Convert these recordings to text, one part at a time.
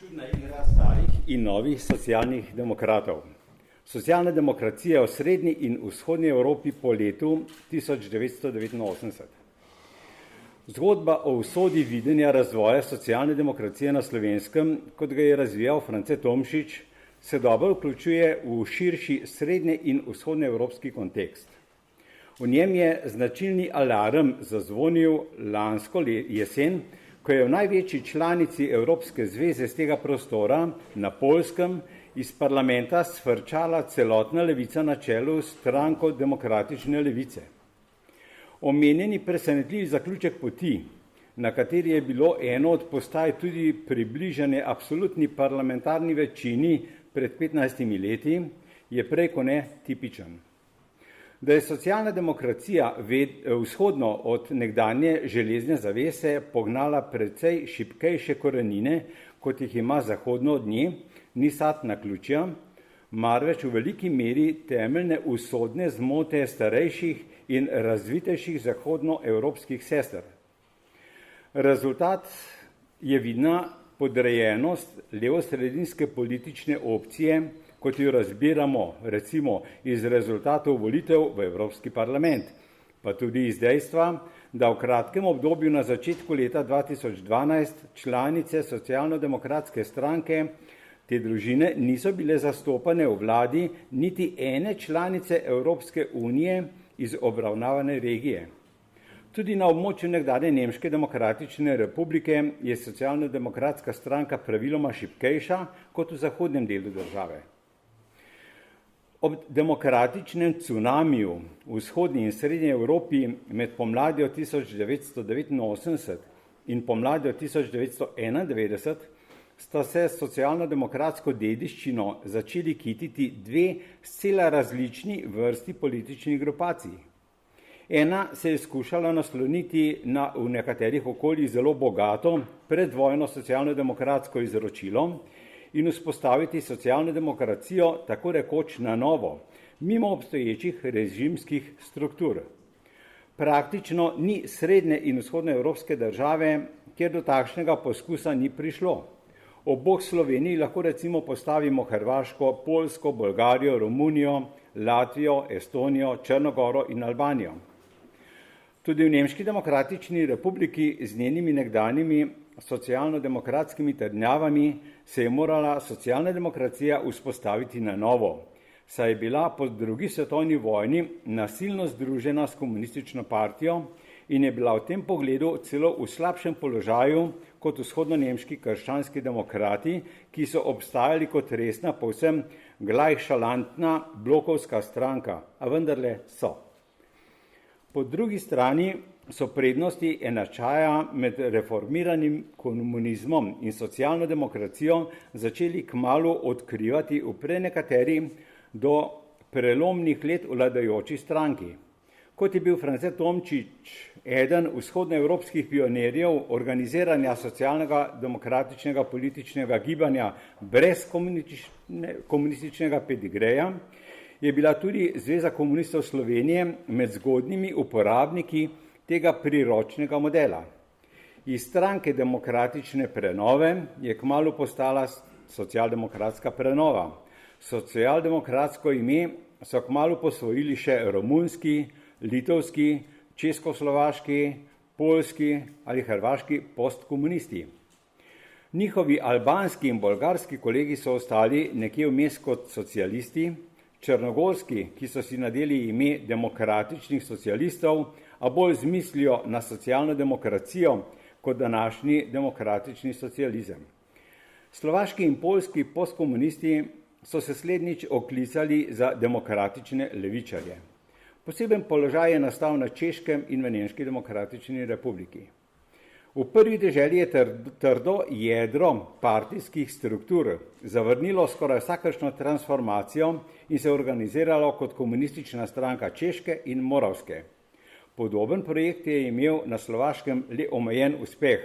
čudna igra starih in novih socialnih demokratov. Socialna demokracija v srednji in vzhodnji Evropi po letu 1989. Zgodba o usodi videnja razvoja socialne demokracije na Slovenskem, kot ga je razvijal France Tomšič, se dobro vključuje v širši srednje in vzhodnoevropski kontekst. V njem je značilni alarm zazvonil lansko jesen, ko je v največji članici Evropske zveze z tega prostora na Poljskem iz parlamenta sfrčala celotna levica na čelu s stranko Demokratične levice. Omenjeni presenetljivi zaključek poti, na kateri je bilo eno od postaj tudi približanje absolutni parlamentarni večini pred 15 leti, je prej kot ne tipičen. Da je socialna demokracija vzhodno od nekdanje železne zavese pognala precej šibkejše korenine, kot jih ima zahodno od nje, ni sad naključja, marveč v veliki meri temeljne usodne zmote starejših in razvitejših zahodnoevropskih sester. Rezultat je vidna podrejenost levosredinske politične opcije, kot jo razbiramo recimo iz rezultatov volitev v Evropski parlament, pa tudi iz dejstva, da v kratkem obdobju na začetku leta 2012 članice socialno-demokratske stranke te družine niso bile zastopane v vladi niti ene članice Evropske unije iz obravnavane regije. Tudi na območju nekdanje Nemške demokratične republike je socialno-demokratska stranka praviloma šibkejša kot v zahodnem delu države. Ob demokratičnem cunamiju v vzhodni in srednji Evropi med pomladjo 1989 in pomladjo 1991 sta se s socialno-demokratsko dediščino začeli kititi dve scela različni vrsti političnih grupacij. Ena se je skušala nasloniti na v nekaterih okoljih zelo bogato predvojno socialno-demokratsko izročilo in vzpostaviti socialno demokracijo tako rekoč na novo, mimo obstoječih režimskih struktur. Praktično ni srednje in vzhodnoevropske države, kjer do takšnega poskusa ni prišlo. Obok Sloveniji lahko recimo postavimo Hrvaško, Poljsko, Bolgarijo, Romunijo, Latvijo, Estonijo, Črnogoro in Albanijo. Tudi v Nemški demokratični republiki z njenimi nekdanjimi socialno-demokratskimi trdnjavami se je morala socialna demokracija vzpostaviti na novo, saj je bila po drugi svetovni vojni nasilno združena s komunistično partijo in je bila v tem pogledu celo v slabšem položaju kot vzhodno-nemški krščanski demokrati, ki so obstajali kot resna, povsem glajšalantna blokovska stranka, a vendarle so. Po drugi strani so prednosti enačaja med reformiranim komunizmom in socialno demokracijo začeli kmalu odkrivati v prenekateri do prelomnih let vladajoči stranki. Kot je bil France Tomšič eden vzhodnoevropskih pionirjev organiziranja socialnega demokratičnega političnega gibanja brez komunističnega pedigreja, je bila tudi Zveza komunistov Slovenije med zgodnjimi uporabniki tega priročnega modela. Iz stranke demokratične prenove je kmalu postala socialdemokratska prenova. Socialdemokratsko ime so kmalu posvojili še romunski, litovski, českoslovaški, poljski ali hrvaški postkomunisti. Njihovi albanski in bolgarski kolegi so ostali nekje vmes kot socialisti, črnogorski, ki so si nadeli ime demokratičnih socialistov, a bolj z mislijo na socialno demokracijo kot današnji demokratični socializem. Slovaški in poljski postkomunisti so se slednjič oklicali za demokratične levičarje. Poseben položaj je nastal na Češkem in v Nemški demokratični republiki. V prvi deželi je trdo jedro partijskih struktur zavrnilo skoraj vsakršno transformacijo in se organiziralo kot komunistična stranka Češke in Moravske. Podoben projekt je imel na Slovaškem le omejen uspeh.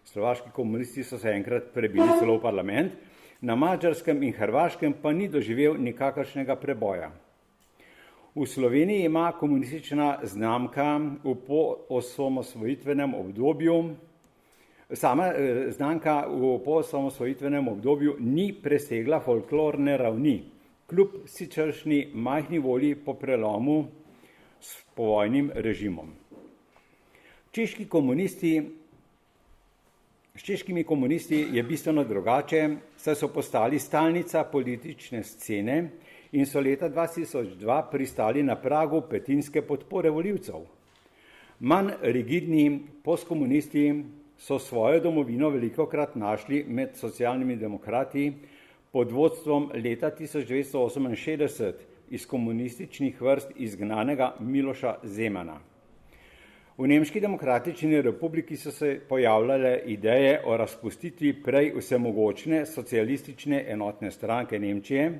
Slovaški komunisti so se enkrat prebili celo v parlament, na Madžarskem in Hrvaškem pa ni doživel nikakršnega preboja. V Sloveniji ima komunistična znamka v poosamosvojitvenem obdobju Sama znamka v poosamosvojitvenem obdobju ni presegla folklorne ravni, kljub siceršnji majhni volji po prelomu s povojnim režimom. S češkimi komunisti je bistveno drugače, saj so postali stalnica politične scene in so leta 2002 pristali na pragu petinske podpore volivcev. Manj rigidni postkomunisti so svojo domovino velikokrat našli med socialnimi demokrati pod vodstvom leta 1968 iz komunističnih vrst izgnanega Miloša Zemana. V Nemški demokratični republiki so se pojavljale ideje o razpustitvi prej vsemogočne socialistične enotne stranke Nemčije,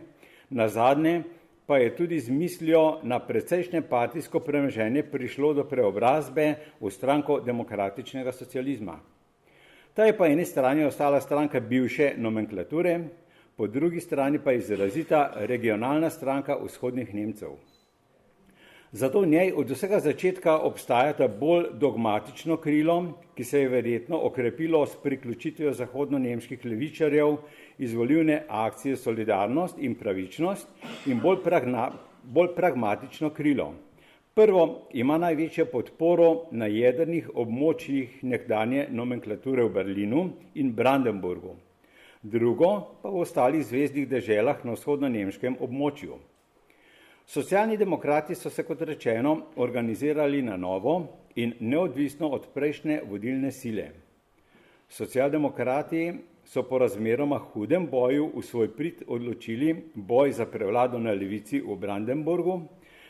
nazadnje pa je tudi z mislijo na precejšnje partijsko premoženje prišlo do preobrazbe v stranko demokratičnega socializma. Ta je po eni strani ostala stranka bivše nomenklature, po drugi strani pa izrazita regionalna stranka vzhodnih Nemcev. Zato v njej od vsega začetka obstajata bolj dogmatično krilo, ki se je verjetno okrepilo s priključitvijo zahodno-nemških levičarjev iz volilne akcije Solidarnost in pravičnost in bolj pragmatično krilo. Prvo ima največjo podporo na jedrnih območjih nekdanje nomenklature v Berlinu in Brandenburgu, drugo pa v ostalih zveznih deželah na vzhodno-nemškem območju. Socialni demokrati so se, kot rečeno, organizirali na novo in neodvisno od prejšnje vodilne sile. Socialdemokrati so po razmeroma hudem boju v svoj prid odločili boj za prevlado na levici v Brandenburgu,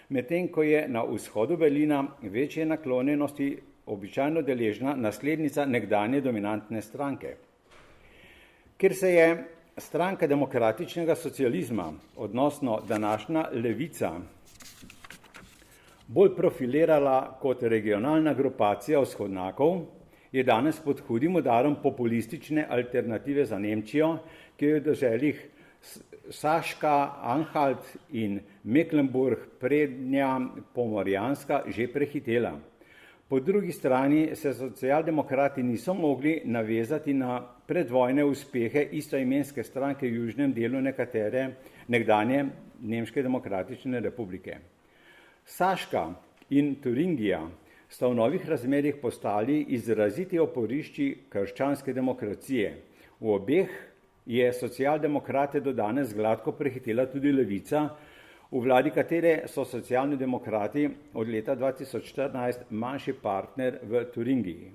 medtem ko je na vzhodu Berlina večje naklonjenosti običajno deležna naslednica nekdanje dominantne stranke. Ker se je stranka demokratičnega socializma, odnosno današnja levica, bolj profilirala kot regionalna grupacija vzhodnjakov, je danes pod hudim udarom populistične alternative za Nemčijo, ki jo je v deželih Saška, Anhalt in Mecklenburg Prednja Pomorjanska že prehitela. Po drugi strani se socialdemokrati niso mogli navezati na predvojne uspehe istoimenske stranke v južnem delu nekatere nekdanje Nemške demokratične republike. Saška in Turingija sta v novih razmerjih postali izraziti oporišči krščanske demokracije. V obeh je socialdemokrate do danes gladko prehitela tudi levica, v vladi katere so socialni demokrati od leta 2014 manjši partner v Turingiji.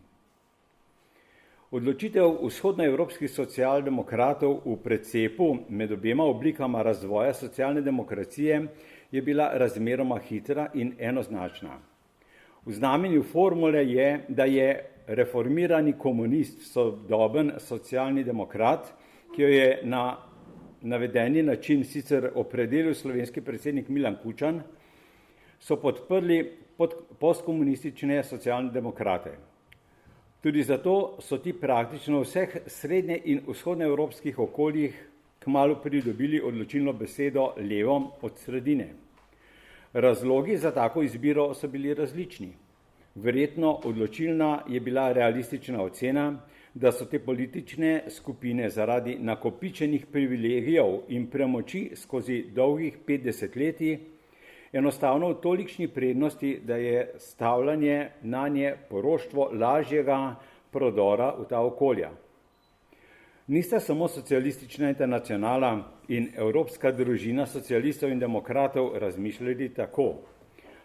Odločitev vzhodnoevropskih socialdemokratov v precepu med obema oblikama razvoja socialne demokracije je bila razmeroma hitra in enoznačna. V znamenju formule je, da je reformirani komunist sodoben socialni demokrat, ki jo je na navedeni način sicer opredelil slovenski predsednik Milan Kučan, so podprli postkomunistične socialne demokrate. Tudi zato so ti praktično v vseh srednje in vzhodnoevropskih okoljih kmalu pridobili odločilno besedo levo od sredine. Razlogi za tako izbiro so bili različni. Verjetno odločilna je bila realistična ocena, da so te politične skupine zaradi nakopičenih privilegijev in premoči skozi dolgih 50 letij enostavno v tolikšni prednosti, da je stavljanje na nje poroštvo lažjega prodora v ta okolja. Nista samo socialistična internacionala in evropska družina socialistov in demokratov razmišljali tako.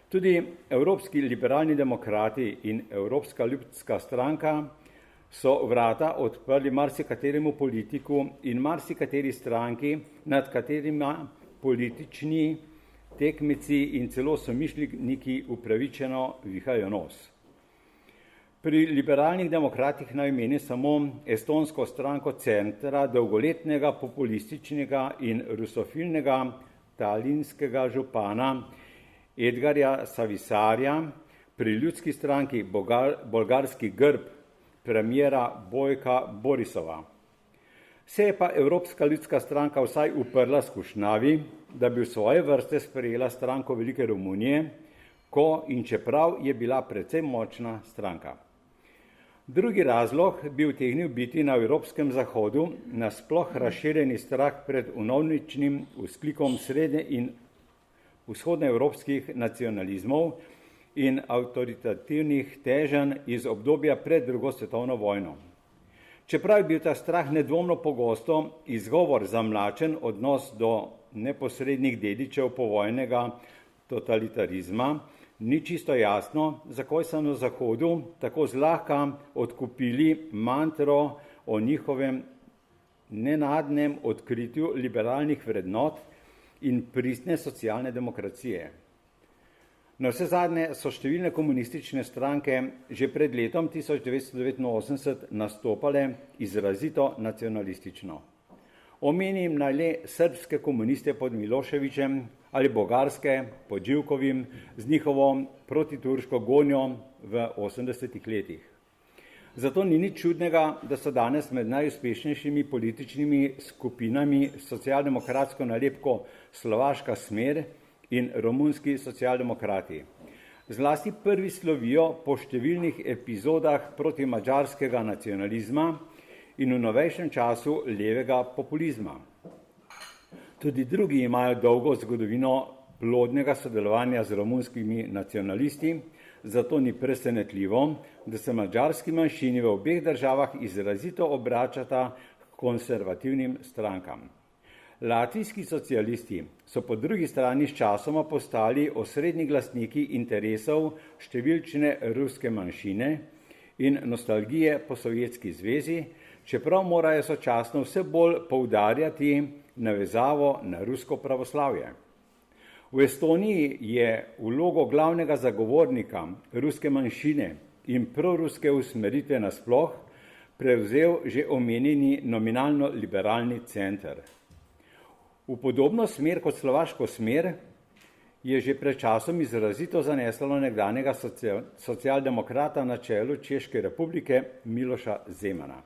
Tudi evropski liberalni demokrati in Evropska ljudska stranka so vrata odprli marsikateremu politiku in marsikateri stranki, nad katerima politični tekmeci in celo somišljeniki upravičeno vihajo nos. Pri liberalnih demokratih naj omeni samo estonsko stranko centra dolgoletnega populističnega in rusofilnega talinskega župana Edgarja Savisarja, pri ljudski stranki bolgarski grb premijera Bojka Borisova. Se je pa Evropska ljudska stranka vsaj uprla skušnjavi, da bi v svoje vrste sprejela stranko Velike Romunije, ko in čeprav je bila precej močna stranka. Drugi razlog bi utegnil biti na evropskem zahodu nasploh razširjeni strah pred vnovičnim vzklikom srednje in vzhodnoevropskih nacionalizmov in avtoritativnih teženj iz obdobja pred drugo svetovno vojno. Čeprav je bil ta strah nedvomno pogosto izgovor za mlačen odnos do neposrednih dedičev povojnega totalitarizma, ni čisto jasno, zakaj so na Zahodu tako zlahka odkupili mantro o njihovem nenadnem odkritju liberalnih vrednot in pristne socialne demokracije. Na vse zadnje so številne komunistične stranke že pred letom 1989 nastopale izrazito nacionalistično. Omenim naj le srbske komuniste pod Miloševićem ali bolgarske pod Živkovim z njihovo protiturško gonjo v 80. letih. Zato ni nič čudnega, da so danes med najuspešnejšimi političnimi skupinami socialdemokratsko nalepko Slovaška smer in romunski socialdemokrati. Zlasti prvi slovijo po številnih epizodah protimadžarskega nacionalizma in v novejšem času levega populizma. Tudi drugi imajo dolgo zgodovino plodnega sodelovanja z romunskimi nacionalisti, zato ni presenetljivo, da se madžarski manjšini v obeh državah izrazito obračata k konservativnim strankam. Latvijski socialisti so po drugi strani sčasoma postali osrednji glasniki interesov številčne ruske manjšine in nostalgije po Sovjetski zvezi, čeprav morajo sočasno vse bolj poudarjati navezavo na rusko pravoslavje. V Estoniji je vlogo glavnega zagovornika ruske manjšine in proruske usmeritve nasploh prevzel že omenjeni nominalno liberalni center. V podobno smer kot slovaško smer je že pred časom izrazito zaneslo nekdanjega socialdemokrata na čelu Češke republike Miloša Zemana.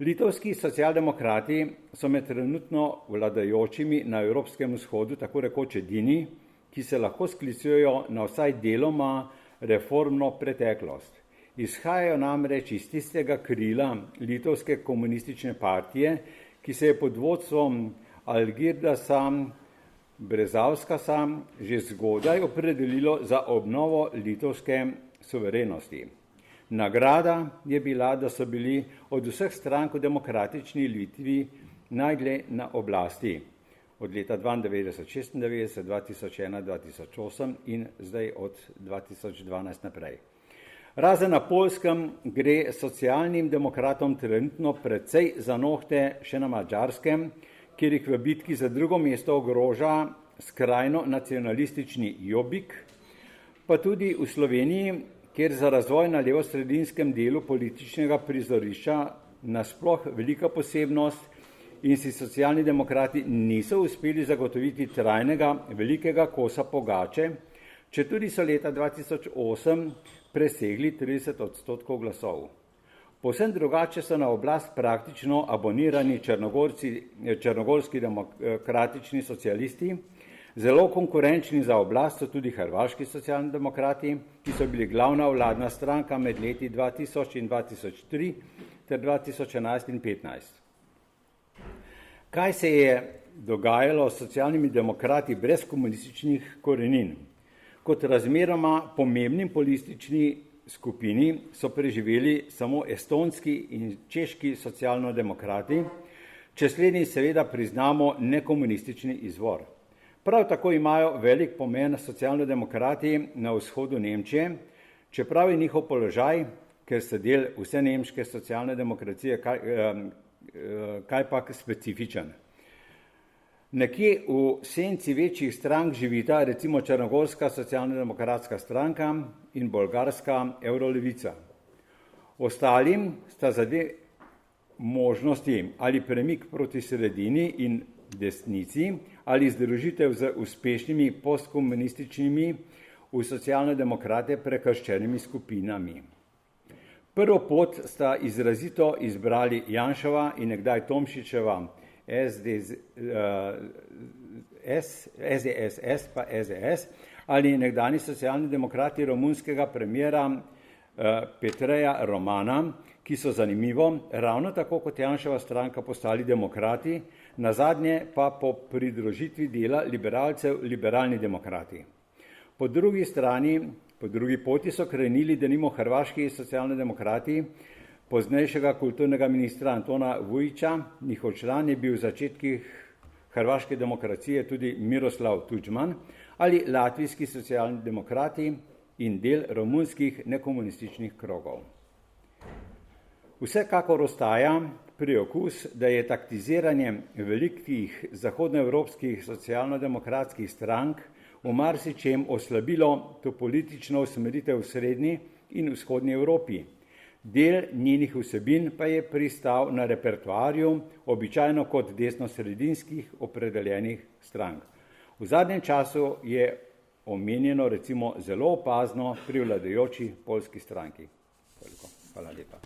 Litovski socialdemokrati so med trenutno vladajočimi na Evropskem vzhodu tako rekoč edini, ki se lahko sklicujejo na vsaj deloma reformno preteklost. Izhajajo namreč iz tistega krila litovske komunistične partije, ki se je pod vodstvom Algirdasa Brezauskasa že zgodaj opredelilo za obnovo litovske suverenosti. Nagrada je bila, da so bili od vseh strank v demokratični Litvi najdlje na oblasti od leta 1992, 1996, 2001, 2008 in zdaj od 2012 naprej. Razen na Poljskem gre socialnim demokratom trenutno precej za nohte še na Madžarskem, kjer jih v bitki za drugo mesto ogroža skrajno nacionalistični Jobbik, pa tudi v Sloveniji, kjer za razvoj na levosredinskem delu političnega prizorišča nasploh velika posebnost in si socialni demokrati niso uspeli zagotoviti trajnega velikega kosa pogače, četudi so leta 2008 presegli 30% glasov. Povsem drugače so na oblast praktično abonirani črnogorski demokratični socialisti. Zelo konkurenčni za oblast so tudi hrvaški socialni demokrati, ki so bili glavna vladna stranka med leti 2000 in 2003 ter 2011 in 2015. Kaj se je dogajalo s socialnimi demokrati brez komunističnih korenin? Kot razmeroma pomembni politični skupini so preživeli samo estonski in češki socialno-demokrati, če slednji seveda priznamo nekomunistični izvor. Prav tako imajo velik pomen socialno-demokrati na vzhodu Nemčije, čeprav je njihov položaj, ker so del vse nemške socialne demokracije, kajpak specifičen. Nekje v senci večjih strank živita recimo črnogorska socialno-demokratska stranka in bolgarska Eurolevica. Ostalim sta za dve možnosti ali premik proti sredini in desnici ali združitev z uspešnimi postkomunističnimi v socialno-demokrate prekrščenimi skupinami. Prvo pot sta izrazito izbrali Janševa in nekdaj Tomšičeva SDSS pa SDS ali nekdani socialni demokrati romunskega premijera Petreja Romana, ki so zanimivo, ravno tako kot Janševa stranka, postali demokrati, nazadnje pa po pridružitvi dela liberalcev liberalni demokrati. Po drugi strani, po drugi poti so krenili denimo hrvaški socialni demokrati, poznejšega kulturnega ministra Antona Vujića, njihov član je bil v začetkih hrvaške demokracije tudi Miroslav Tuđman, ali latvijski socialni demokrati in del romunskih nekomunističnih krogov. Vsekakor ostaja priokus, da je taktiziranje velikih zahodnoevropskih socialno-demokratskih strank v marsičem oslabilo to politično usmeritev v srednji in vzhodnji Evropi. Del njenih vsebin pa je pristal na repertoarju, običajno kot desnosredinskih opredeljenih strank. V zadnjem času je omenjeno recimo zelo opazno pri vladajoči poljski stranki. Hvala lepa.